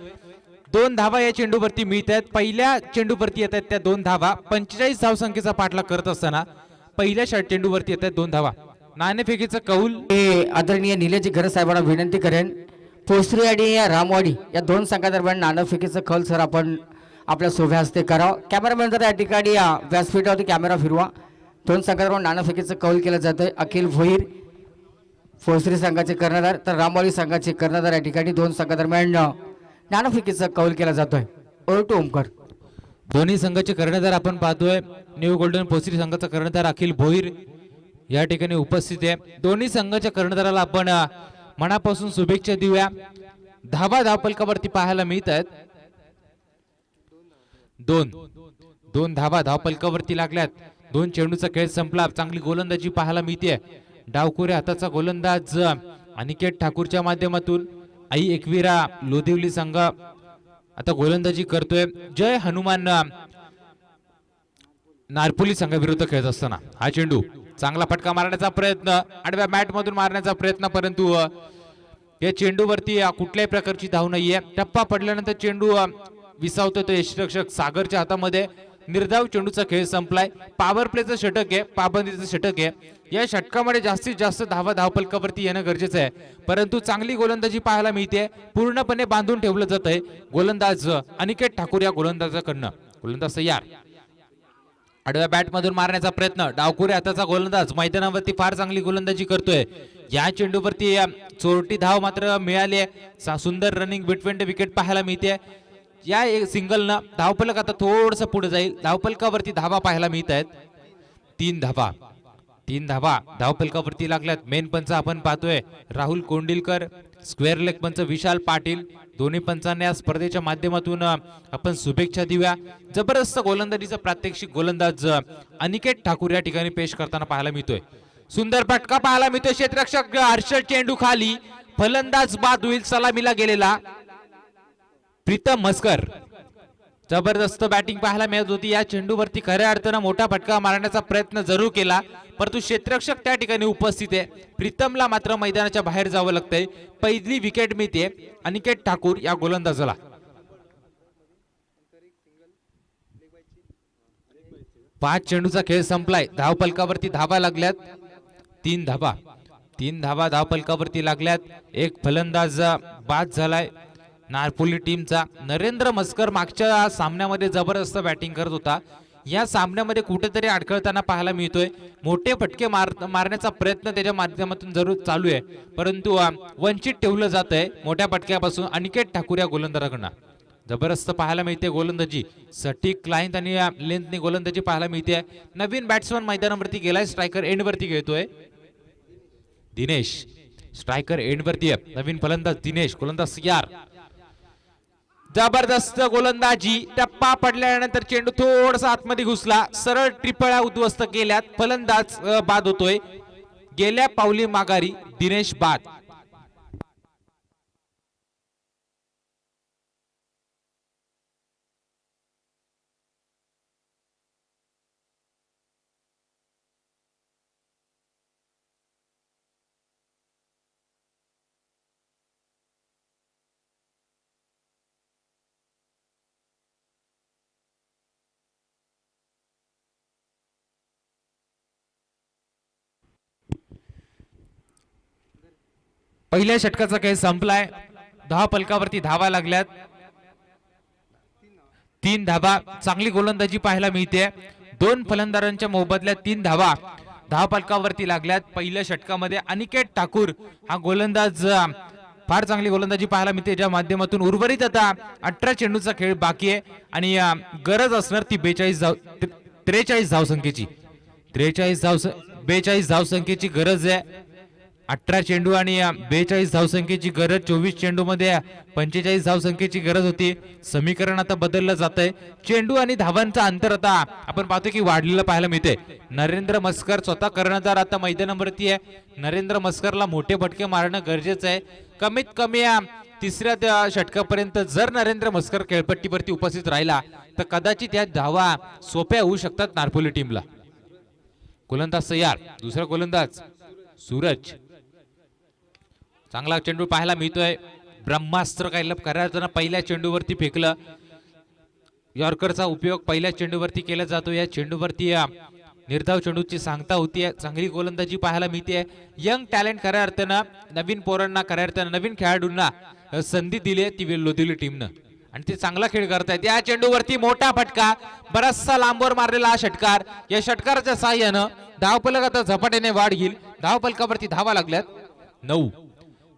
2 धावा या चेंडूवरती मिळत आहेत. पहिल्या चेंडूवरती येत आहेत त्या 2 धावा. 45 धावसंख्येचा पाठलाग करत असताना पहिल्या चेंडूवरती येत आहेत 2 धावा. नाणेफेकीचं कौल हे आदरणीय निलेजी घरे साहेबांना विनंती करेन. पोसरी आणि रामवाडी या 2 संघादरम्यान नाणेफेकीचं कौल सर आपण आपल्या शोभे हस्ते करावं. कॅमेरामॅन जर या ठिकाणी व्यासपीठावरती कॅमेरा फिरवा. 2 संघादरम्यान नाणेफेकीचं कौल केलं जातंय. अखिल भोईर पोसरी संघाचे कर्णधार तर रामवाडी संघाचे कर्णधार या ठिकाणी 2 संघादरम्यान नाणेफेकीचा कौल केला जातोय. ओटो ओमकर. दोन्ही संघाचे कर्णधार आपण पाहतोय. न्यू गोल्डन पोसरी संघाचा कर्णधार अखिल भोईर या ठिकाणी उपस्थित आहे. दोन्ही संघाच्या कर्णधाराला आपण मनापासून शुभेच्छा देऊया. धावा धावपलकावरती पाहायला मिळत आहेत. 2 धावा धावपलकावरती लागल्यात. 2 चेंडूचा खेळ संपला. चांगली गोलंदाजी पाहायला मिळते. डावखुऱ्या हाताचा गोलंदाज अनिकेत ठाकूरच्या माध्यमातून आई एकविरा लोधिवली संघ आता गोलंदाजी करतोय. जय हनुमान नारपोली संघाविरुद्ध खेळत असताना हा चेंडू चांगला फटका मारण्याचा प्रयत्न. आडव्या मॅट मधून मारण्याचा प्रयत्न परंतु या चेंडूवरती कुठल्याही प्रकारची धाव नाहीये. टप्पा पडल्यानंतर चेंडू विसावतोय तो यष्टिरक्षक सागरच्या हातामध्ये. निर्धाव चेंडूचा खेळ संपलाय. पॉवर प्लेचं षटक आहे. पाबंदीचं षटक आहे. या षटकामध्ये जास्तीत जास्त धावा धावपलकावरती येणं गरजेचं आहे. परंतु चांगली गोलंदाजी पाहायला मिळते. पूर्णपणे बांधून ठेवलं जात आहे. गोलंदाज अनिकेत ठाकूर या गोलंदाजाकडनं. गोलंदाज तयार. आडव्या बॅट मधून मारण्याचा प्रयत्न. डावखुऱ्या हाताचा गोलंदाज मैदानावरती फार चांगली गोलंदाजी करतोय. या चेंडूवरती चोरटी धाव मात्र मिळाली आहे. सुंदर रनिंग बिटवीन द विकेट पाहायला मिळते. या सिंगलनं धावफलक आता थोडस पुढे जाईल. धावफलकावरती धावा पाहायला मिळत आहेत. 3 धावा, 3 धावा धावफलकावरती लागल्यात. मेन पंच आपण पाहतोय राहुल कोंडिलकर, स्क्वेअर लेग पंच विशाल पाटील. दोन्ही पंचांना या स्पर्धेच्या माध्यमातून आपण शुभेच्छा देऊया. जबरदस्त गोलंदाजीचा प्रात्यक्षिक गोलंदाज अनिकेत ठाकूर या ठिकाणी पेश करताना पाहायला मिळतोय. सुंदर फटका पाहायला मिळतोय. क्षेत्ररक्षक हर्षल चेंडू खाली, फलंदाज बाद होईल. सलामीला गेलेला प्रीतम मस्कर. जबरदस्त बॅटिंग पाहायला मिळत होती. या चेंडूवरती खऱ्या अर्थानं मोठा फटका मारण्याचा प्रयत्न जरूर केला, परंतु क्षेत्ररक्षक त्या ठिकाणी उपस्थित आहे. प्रीतमला मात्र मैदानाच्या बाहेर जावं लागतंय. पहिली विकेट मिळते अनिकेत ठाकूर या गोलंदाजाला. पाच चेंडूचा खेळ संपलाय. धावफलकावरती धावा लागल्यात. 3 धावा, 3 धावा धावफलकावरती लागल्यात. एक फलंदाज बाद झालाय नारपोली टीमचा. नरेंद्र मस्कर मागच्या सामन्यामध्ये जबरदस्त बॅटिंग करत होता. या सामन्यामध्ये कुठेतरी अडखळताना पाहायला मिळतोय. मोठे फटके मारण्याचा प्रयत्न त्याच्या माध्यमातून जरूर चालू आहे, परंतु वंचित ठेवलं जात आहे मोठ्या फटक्यापासून अनिकेत ठाकूर या गोलंदाजाकडनं. जबरदस्त पाहायला मिळते गोलंदाजी. सटीक लाईन आणि लेंथनी गोलंदाजी पाहायला मिळते. नवीन बॅट्समन मैदानावरती गेलाय. स्ट्रायकर एंड वरती घेतोय दिनेश. स्ट्रायकर एंड वरती आहे नवीन फलंदाज दिनेश. गोलंदाज यार. जबरदस्त गोलंदाजी. टप्पा पडल्यानंतर चेंडू थोडासा आतमध्ये घुसला. सरळ ट्रिपळ्या उद्ध्वस्त केल्यात. फलंदाज बाद होतोय. गेल्या पावली माघारी दिनेश बाद. पहिल्या षटकाचा खेळ संपलाय. धावफलकावरती धावा लागल्यात. 3 धावा. चांगली गोलंदाजी पाहायला मिळते. 2 फलंदाजांच्या मोबदल्यात 3 धावा धावफलकावरती लागल्यात. पहिल्या षटकामध्ये अनिकेत ठाकूर हा गोलंदाज फार चांगली गोलंदाजी पाहायला मिळते, ज्या माध्यमातून उर्वरित आता 18 चेंडूचा खेळ बाकी आहे आणि गरज असणार ती 43 धावसंख्येची. 42 धावसंख्येची गरज आहे. 18 चेंडू आणि 42 धावसंख्येची गरज. 24 चेंडू मध्ये 45 धावसंख्येची गरज होती. समीकरण आता बदललं जात आहे. चेंडू आणि धावांचा अंतर आता आपण पाहतो की वाढलेलं पाहायला मिळते. नरेंद्र मस्कर स्वतः कर्णधार आता मैदानावरती आहे. नरेंद्र मस्करला मोठे फटके मारणं गरजेचं आहे. कमीत कमी तिसऱ्या षटकापर्यंत जर नरेंद्र मस्कर खेळपट्टीवरती उपस्थित राहिला तर कदाचित या धावा सोप्या होऊ शकतात नारपोली टीमला. गोलंदाज तयार. दुसरा गोलंदाज सूरज. चांगला चेंडू पाहायला मिळतोय. ब्रह्मास्त्र काय करायचं पहिल्या चेंडूवरती फेकलं. यॉर्करचा उपयोग पहिल्या चेंडूवरती केला जातो. या चेंडूवरती निर्धाव चेंडूची सांगता होती. चांगली गोलंदाजी पाहायला मिळते. यंग टॅलेंट खऱ्या अर्थानं नवीन पोरांना खऱ्या अर्थानं नवीन खेळाडूंना संधी दिली ती लोधिली टीमनं आणि ते चांगला खेळ करतायत. या चेंडूवरती मोठा फटका. बराचसा लांबवर मारलेला हा षटकार. या षटकाराच्या साह्यानं धावफलक आता झपाट्याने वाढ घेईल. धावफलकावरती धावा लागल्यात.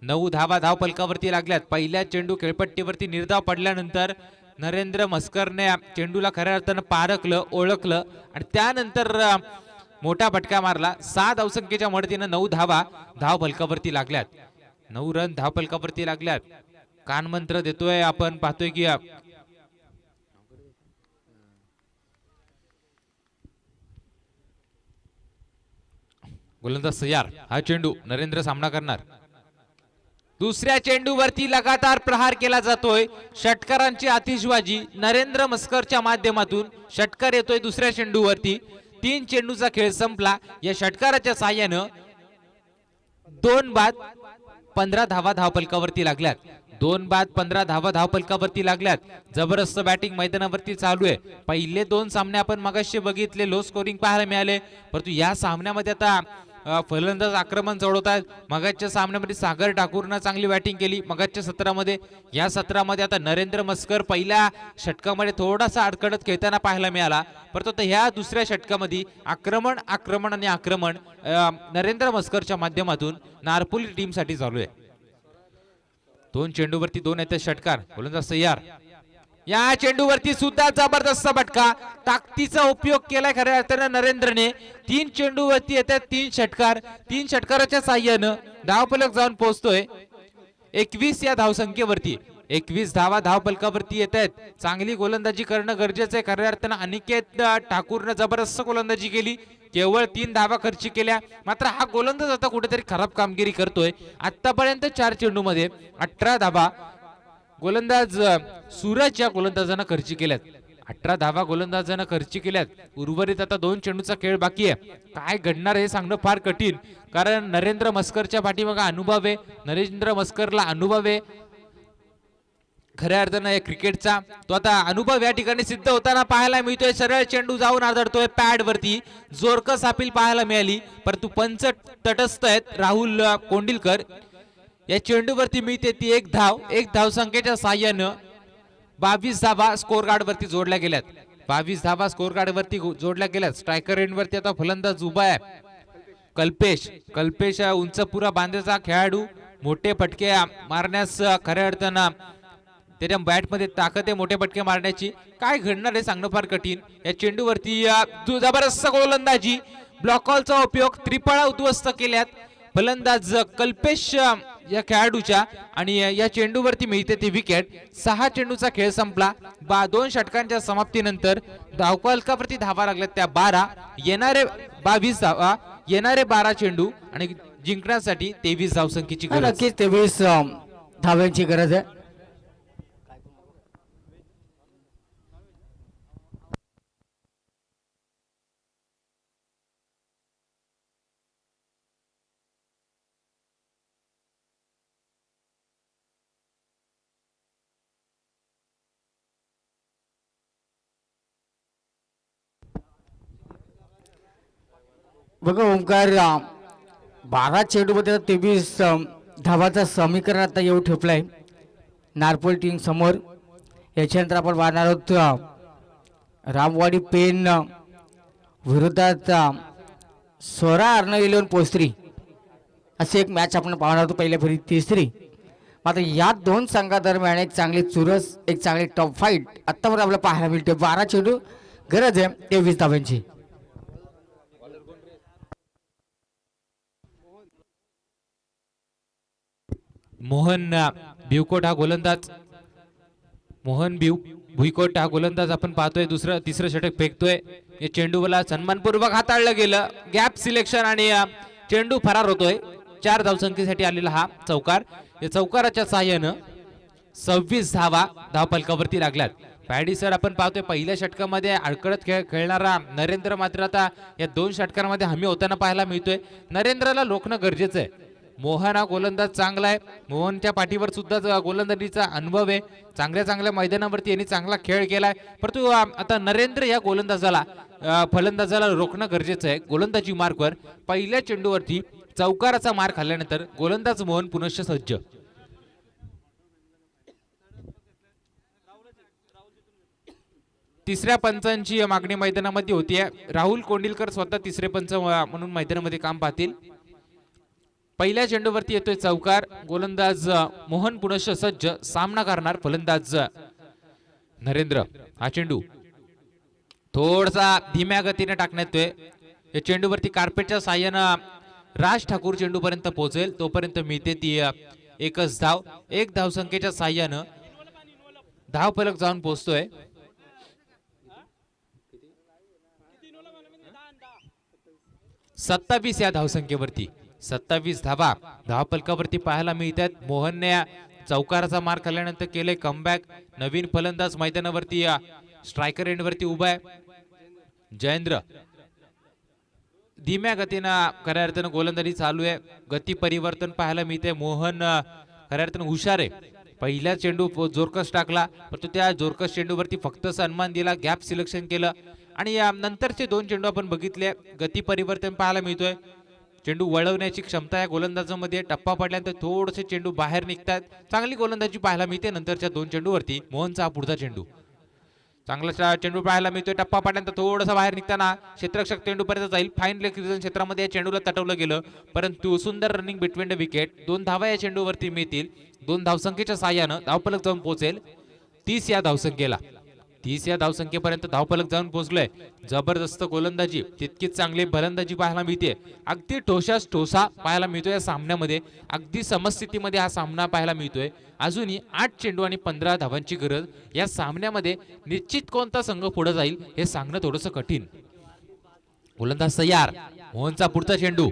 9 धावा धावफलकावरती लागल्यात. पहिल्या चेंडू खेळपट्टीवरती निर्धाव पडल्यानंतर नरेंद्र मस्करने चेंडूला खऱ्या अर्थानं पारखलं, ओळखलं आणि त्यानंतर मोठा फटका मारला. 6 धावसंख्येच्या मदतीनं 9 धावा धावफलकावरती लागल्यात. 9 रन धावफलकावरती लागल्यात. कानमंत्र देतोय आपण पाहतोय की गोलंदाज तयार. हा चेंडू नरेंद्र सामना करणार. दुसऱ्या चेंडूवरती लगातार प्रहार केला जातोय. षटकारांची आतिषबाजी नरेंद्र मस्करच्या माध्यमातून. षटकार येतोय दुसऱ्या चेंडूवरती. 3 चेंडूचा खेळ संपला. या षटकाराच्या साह्यानं 2 बाद 15 धावा धावफलकावरती लागल्यात. 2 बाद 15 धावा धावफलकावरती लागल्यात. जबरदस्त बॅटिंग मैदानावरती चालू आहे. पहिले 2 सामने आपण मगाशी बघितले लो स्कोरिंग पाहायला मिळाले, परंतु या सामन्यामध्ये आता फलंदाज आक्रमण चढवतात. मगाच्या सामन्यामध्ये सागर ठाकूरनं चांगली बॅटिंग केली मगाच्या सत्रामध्ये. या सत्रामध्ये आता नरेंद्र मस्कर पहिल्या षटकामध्ये थोडासा अडकडत खेळताना पाहायला मिळाला, परंतु आता ह्या दुसऱ्या षटकामध्ये आक्रमण आक्रमण आणि आक्रमण नरेंद्र मस्करच्या माध्यमातून नारपोली टीमसाठी चालू आहे. 2 चेंडूवरती 2 येतात षटकार. गोलंदाज तयार. या चेंडूवरती सुद्धा जबरदस्त फटका, ताकदीचा उपयोग केलाय खऱ्या अर्थानं नरेंद्रने. 3 चेंडूवरती येतात 3 षटकार. 3 षटकाराच्या साह्यानं धावफलक जाऊन पोहोचतोय 21 या धावसंख्येवरती. 21 धावा धावफलकावरती येत आहेत. चांगली गोलंदाजी करणं गरजेचं आहे खऱ्या अर्थानं. अनिकेत ठाकूरनं जबरदस्त गोलंदाजी केली, केवळ 3 धावा खर्च केल्या. मात्र हा गोलंदाज आता कुठेतरी खराब कामगिरी करतोय. आतापर्यंत 4 चेंडूमध्ये 18 धावा गोलंदाज सूरज या गोलंदाजानं खर्ची केल्यात. 18 धावा गोलंदाजानं खर्ची केल्यात. उर्वरित आता 2 चेंडूचा खेळ बाकी आहे. काय घडणार हे सांगणं फार कठीण, कारण नरेंद्र मस्करच्या पाठीमागे अनुभव आहे. नरेंद्र मस्करला अनुभव आहे खऱ्या अर्थानं या क्रिकेटचा. तो आता अनुभव या ठिकाणी सिद्ध होताना पाहायला मिळतोय. सरळ चेंडू जाऊन आदळतोय पॅड वरती. जोरकस अपील पाहायला मिळाली, परंतु पंच तटस्थ आहेत राहुल कोंडिलकर. या चेंडूवरती मिळते ती 1 धाव. 1 धावसंख्येच्या साह्यानं 22 धावा स्कोर कार्ड वरती जोडल्या गेल्यात. 22 धावा स्कोर कार्ड वरती जोडल्या गेल्यात. स्ट्रायकर एंड वरती आता फलंदाज उभा आहे कल्पेश उंच पुरा बांधाचा खेळाडू. मोठे फटके मारण्यास खऱ्या अर्थानं त्याच्या बॅट मध्ये ताकद आहे मोठे फटके मारण्याची. काय घडणार आहे सांगणं फार कठीण. या चेंडूवरती जबरदस्त गोलंदाजी, ब्लॉकॉलचा उपयोग, त्रिफळा उद्ध्वस्त केल्यात फलंदाज कल्पेश या खेळाडूच्या. आणि या चेंडूवरती मिळते ती विकेट. 6 चेंडूचा खेळ संपला. 2 षटकांच्या समाप्तीनंतर धावफलकावरती धावा लागल्यात त्या 12. येणारे 22 धावा, येणारे 12 चेंडू आणि जिंकण्यासाठी 23 धावसंख्येची गरज. नक्कीच 23 धाव्यांची गरज आहे. बघा ओंकार, 12 चेंडूमध्ये 23 धावाचं समीकरण आता येऊ ठेपलंय नारपोल टीम समोर. याच्यानंतर आपण पाहणार आहोत रामवाडी पेन विरोधात सोरा अर्न इलेवन पोस्त्री अशी एक मॅच आपण पाहणार होतो पहिल्या फेरीत तिसरी. मात्र या 2 संघादरम्यान एक चांगली चुरस, एक चांगली टॉप फाईट आत्तापर्यंत आपल्याला पाहायला मिळते. 12 चेंडू गरज आहे 23 धावांची. मोहन भिवकोट हा गोलंदाज. मोहन भुईकोट हा गोलंदाज आपण पाहतोय. तिसरं षटक फेकतोय. या चेंडूला सन्मानपूर्वक हाताळलं गेलं. गॅप सिलेक्शन आणि चेंडू फरार होतोय. 4 धावसंख्येसाठी आलेला हा चौकार. या चौकाराच्या साह्यानं 26 धावा धावफलकावरती लागल्यात. पॅडी सर आपण पाहतोय पहिल्या षटकामध्ये अडकडत खेळणारा नरेंद्र मात्र आता या 2 षटकांमध्ये हमी होताना पाहायला मिळतोय. नरेंद्रला रोखणं गरजेचं आहे. मोहन हा गोलंदाज चांगला आहे. मोहनच्या पाठीवर सुद्धा गोलंदाजीचा अनुभव आहे. चांगल्या मैदानावरती यांनी चांगला खेळ केलाय, परंतु आता नरेंद्र या फलंदाजाला रोखणं गरजेचं आहे. गोलंदाजी मार्कवर पहिल्या चेंडूवरती चौकाराचा मार खाल्ल्यानंतर गोलंदाज मोहन पुनश्च सज्ज. तिसऱ्या पंचांची मागणी मैदानामध्ये होतीये. राहुल कोंडिलकर स्वतः तिसरे पंच म्हणून मैदानामध्ये काम पाहतील. पहिल्या चेंडूवरती येतोय चौकार. गोलंदाज मोहन पुनश्च सज्ज. सामना करणार फलंदाज नरेंद्र. हा चेंडू थोडासा धीम्या गतीने टाकण्यात येतोय. या चेंडूवरती कार्पेटच्या साह्यानं राज ठाकूर चेंडू पर्यंत पोहोचेल तोपर्यंत मिळते ती 1च धाव. 1 धावसंख्येच्या साह्यानं धावफलक जाऊन पोहोचतोय. 27 या धावसंख्येवरती 27 धावा धावफलकावरती पाहायला मिळतात. मोहनने चौकाराचा मार खाल्ल्यानंतर केले कमबॅक. नवीन फलंदाज मैदानावरती स्ट्रायकर एंड वरती उभा आहे जयेंद्र. धीम्या गतीनं खऱ्या अर्थानं गोलंदाजी चालू आहे. गती परिवर्तन पाहायला मिळते. मोहन खऱ्या अर्थानं हुशार आहे. पहिला चेंडू जोरकस टाकला, परंतु त्या जोरकस चेंडूवरती फक्त सन्मान दिला, गॅप सिलेक्शन केलं आणि नंतरचे 2 चेंडू आपण बघितले. गती परिवर्तन पाहायला मिळतोय. चेंडू वळवण्याची क्षमता या गोलंदाजामध्ये, टप्पा पडल्यानंतर थोडेसे चेंडू बाहेर निघतात. चांगली गोलंदाजी पाहायला मिळते नंतरच्या 2 चेंडूवरती. मोहनचा हा पुढचा चेंडू, चांगला चेंडू पाहायला मिळतोय. टप्पा पडल्यानंतर थोडासा बाहेर निघताना क्षेत्ररक्षक चेंडूपर्यंत जाईल. फाईन लेग क्षेत्रामध्ये या चेंडूला तटवलं गेलं, परंतु सुंदर रनिंग बिटवीन द विकेट. 2 धावा या चेंडूवरती मिळतील. 2 धावसंख्येच्या साह्यानं धावफलक जाऊन पोहोचेल 30 या धावसंख्येला. 30 या धावसंख्येपर्यंत धावफलक जाऊन पोहोचलोय. जबरदस्त गोलंदाजी, तितकीच चांगली फलंदाजी पाहायला मिळते. अगदी ठोसास ठोसा पाहायला मिळतोय या सामन्यामध्ये. अगदी समस्थितीमध्ये हा सामना पाहायला मिळतोय. अजूनही 8 चेंडू आणि 15 धावांची गरज. या सामन्यामध्ये निश्चित कोणता संघ पुढे जाईल हे सांगणं थोडंसं कठीण. गोलंदाज तयार. मोहनचा पुढचा चेंडू,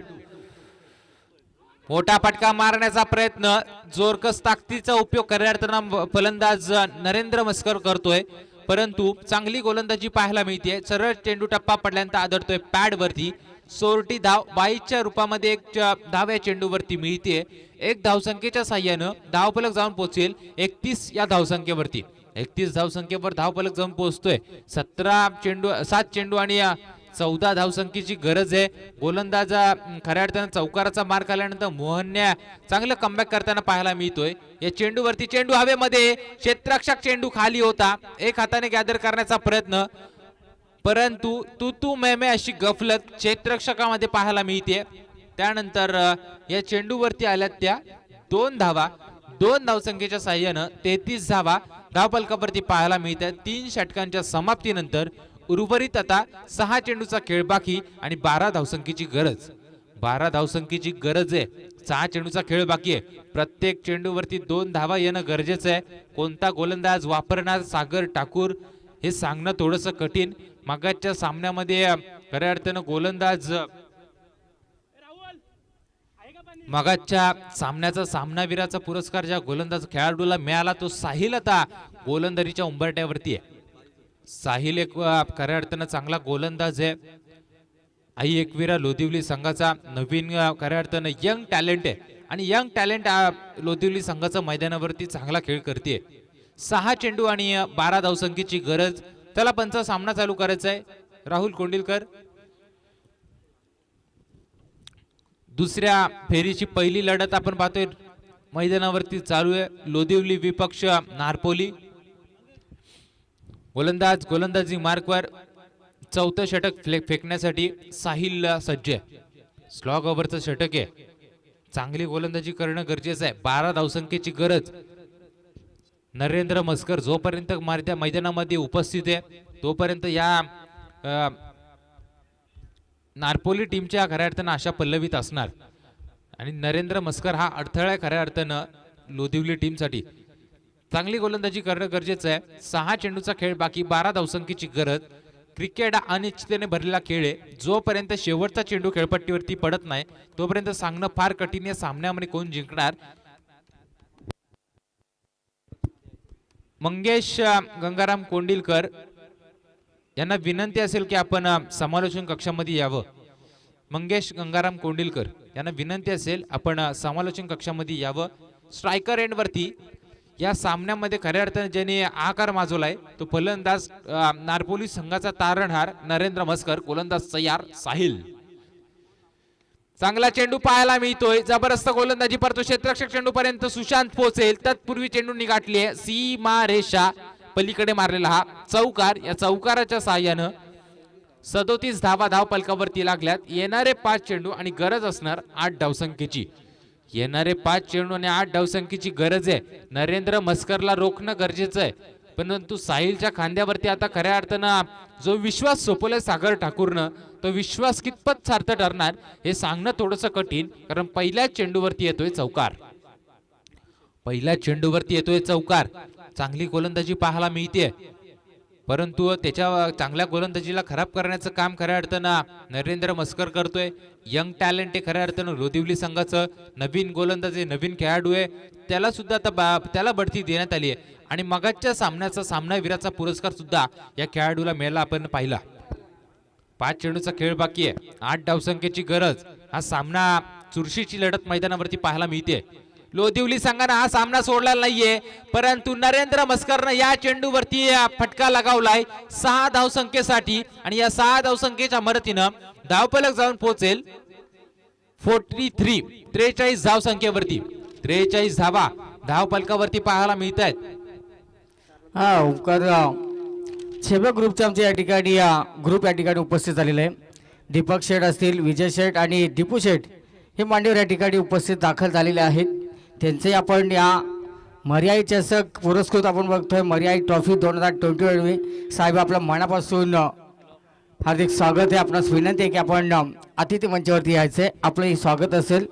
मोठा फटका मारण्याचा प्रयत्न, जोरकस ताकदीचा उपयोग करण्याचा फलंदाज नरेंद्र मस्कर करतोय, परंतु चांगली गोलंदाजी पाहायला मिळते. सरळ चेंडू टप्पा पडल्यानंतर आदळतोय पॅड वरती. सोरटी धाव 22च्या रूपामध्ये 1 धाव या चेंडूवरती मिळते. 1 धावसंख्येच्या साह्यानं धावफलक जाऊन पोहोचेल 31 या धावसंख्येवरती. 31 धावसंख्येवर धावफलक जाऊन पोहोचतोय. 7 चेंडू आणि 14 धावसंख्येची गरज आहे. गोलंदाज खऱ्या अर्थानं चौकाराचा मार खाल्ल्यानंतर मोहनने चांगलं कमबॅक करताना पाहायला मिळतोय. या चेंडूवरती चेंडू हवेमध्ये, क्षेत्ररक्षक चेंडू खाली होता. 1 हाताने गॅदर करण्याचा प्रयत्न, परंतु तू मैं अशी गफलत क्षेत्ररक्षकामध्ये पाहायला मिळते. त्यानंतर या चेंडूवरती आल्यात त्या 2 धावा. 2 धावसंख्येच्या साह्यानं 33 धावा धावफलकावरती पाहायला मिळतात. 3 षटकांच्या समाप्तीनंतर उर्वरित आता 6 चेंडूचा खेळ बाकी आणि 12 धावसंख्येची गरज. 12 धावसंख्येची गरज आहे. 6 चेंडूचा खेळ बाकी आहे. प्रत्येक चेंडूवरती 2 धावा येणं गरजेचं आहे. कोणता गोलंदाज वापरणार सागर ठाकूर हे सांगणं थोडंसं कठीण. मागच्या सामन्यामध्ये खऱ्या अर्थानं गोलंदाज, मागच्या सामन्याचा सामनावीराचा पुरस्कार ज्या गोलंदाज खेळाडूला मिळाला तो साहिल आता गोलंदाजीच्या उंबरट्यावरती आहे. साहिल एक खऱ्या अर्थानं चांगला गोलंदाज आहे. आई एकविरा लोदिवली संघाचा नवीन खऱ्या अर्थानं यंग टॅलेंट आहे आणि यंग टॅलेंट लोदिवली संघाचा मैदानावरती चांगला खेळ करते. 6 चेंडू आणि 12 धावसंख्येची गरज. त्याला पंचा सामना चालू करायचा आहे. राहुल कोंडिलकर, दुसऱ्या फेरीची पहिली लढत आपण पाहतोय मैदानावरती चालू आहे. लोदिवली विपक्ष नारपोली. गोलंदाजी मार्कवर 4थं षटक फेकण्यासाठी साहिल सज्ज आहे. स्लॉग ओव्हरचं षटक आहे. चांगली गोलंदाजी करणं गरजेचं आहे. 12 धावसंख्येची गरज. नरेंद्र मस्कर जोपर्यंत मैदानामध्ये उपस्थित आहे तोपर्यंत या नारपोली टीमच्या खऱ्या अर्थानं आशा पल्लवीत असणार आणि नरेंद्र मस्कर हा अडथळा खऱ्या अर्थानं लोदिवली टीमसाठी. चांगली गोलंदाजी करणं गरजेचं आहे. 6 चेंडूचा खेळ बाकी, 12 धावसंख्येची गरज. क्रिकेट अनिश्चिततेने भरलेला खेळ आहे. जोपर्यंत शेवटचा चेंडू खेळपट्टीवरती पडत नाही तोपर्यंत सांगणं फार कठीण आहे सामन्यामध्ये कोण जिंकणार. मंगेश गंगाराम कोंडिलकर यांना विनंती असेल की आपण समालोचन कक्षामध्ये यावं. मंगेश गंगाराम कोंडिलकर यांना विनंती असेल आपण समालोचन कक्षामध्ये यावं. स्ट्रायकर एंड वरती या सामन्यामध्ये खऱ्या अर्थाने ज्याने आकार माजवलाय तो फलंदाज नारपोली संघाचा तारणहार नरेंद्र मस्कर. गोलंदाज तयार साहिल. चांगला चेंडू पाहायला मिळतोय. जबरदस्त गोलंदाजी परतो क्षेत्ररक्षक चेंडू पर्यंत सुशांत पोहोचेल. तत्पूर्वी चेंडू निघाटली आहे. सीमा रेषा पलीकडे मारलेला हा चौकार. या चौकाराच्या साहाय्यानं 37 धावा धावफलकावरती लागल्यात. येणारे 5 चेंडू आणि गरज असणार 8 धावसंख्येची. येणारे 5 चेंडू आणि 8 धावसंख्येची गरज आहे. नरेंद्र मस्करला रोखणं गरजेचं आहे, परंतु साहिलच्या खांद्यावरती आता खऱ्या अर्थानं जो विश्वास सोपवलाय सागर ठाकूरनं तो विश्वास कितपत सार्थ ठरणार हे सांगणं थोडंसं कठीण. कारण पहिल्याच चेंडूवरती येतोय चौकार. पहिल्या चेंडूवरती येतोय चौकार. चांगली गोलंदाजी पाहायला मिळते, परंतु त्याच्या चांगल्या गोलंदाजीला खराब करण्याचं काम खऱ्या अर्थानं नरेंद्र मस्कर करतोय. यंग टॅलेंट आहे खऱ्या अर्थानं लोदिवली संघाचं. नवीन गोलंदाज आहे, नवीन खेळाडू आहे. त्याला सुद्धा आता त्याला बढती देण्यात आली आहे आणि मगाच्या सामन्याचा सामनावीराचा पुरस्कार सुद्धा या खेळाडूला मिळाला आपण पाहिला. 5 चेंडूचा खेळ बाकी आहे, 8 धावसंख्येची गरज. हा सामना चुरशीची लढत मैदानावरती पाहायला मिळते. लोदिवली संघानं हा सामना सोडलेला नाहीये, परंतु नरेंद्र मस्करनं या चेंडूवरती फटका लगावलाय 6 धावसंख्येसाठी आणि या 6 धावसंख्येच्या मदतीनं धावफलक जाऊन पोहोचेल 43 धाव संख्येवरती 43 धावा धाव फलकावरती पाहायला मिळत आहेत. हा ओंकार छेबे ग्रुपचे आमचे या ठिकाणी ग्रुप या ठिकाणी उपस्थित झालेले आहे. दीपक शेठ असतील, विजय शेठ आणि दीपू शेठ हे मान्यवर या ठिकाणी उपस्थित दाखल झालेले आहेत. त्यांचे आपण या मर्याई चषक पुरस्कृत आपण बघतोय मर्याई ट्रॉफी 2022 साहेब आपल्या मनापासून हार्दिक स्वागत आहे. आपणास विनंती आहे की आपण अतिथी मंचावरती यायचे आपलं स्वागत असेल.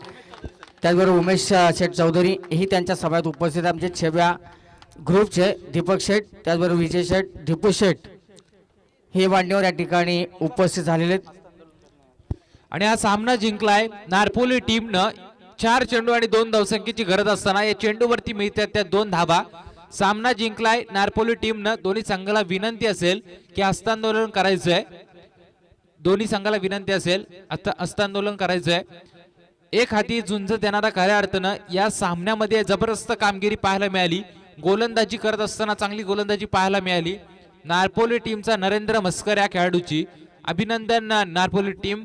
त्याचबरोबर उमेश शेठ चौधरी ही त्यांच्या सभेत उपस्थित आमचे छेब्या ग्रुपचे दीपक शेठ त्याचबरोबर विजय शेठ दीपू शेठ हे मान्यवर या ठिकाणी उपस्थित झालेले आहेत. आणि हा सामना जिंकलाय नारपोली टीमनं 4 चेंडू आणि 2 धावसंख्येची गरज असताना या चेंडूवरती मिळतात त्या 2 धावा. सामना जिंकलाय नारपोली टीमनं. दोन्ही संघाला विनंती असेल की हस्तांदोलन करायचंय. दोन्ही संघाला विनंती असेल आता हस्तांदोलन करायचंय. एक हाती झुंज देणारा खऱ्या अर्थानं या सामन्यामध्ये जबरदस्त कामगिरी पाहायला मिळाली. गोलंदाजी करत असताना चांगली गोलंदाजी पाहायला मिळाली. नारपोली टीमचा नरेंद्र मस्कर या खेळाडूची अभिनंदन. नारपोली टीम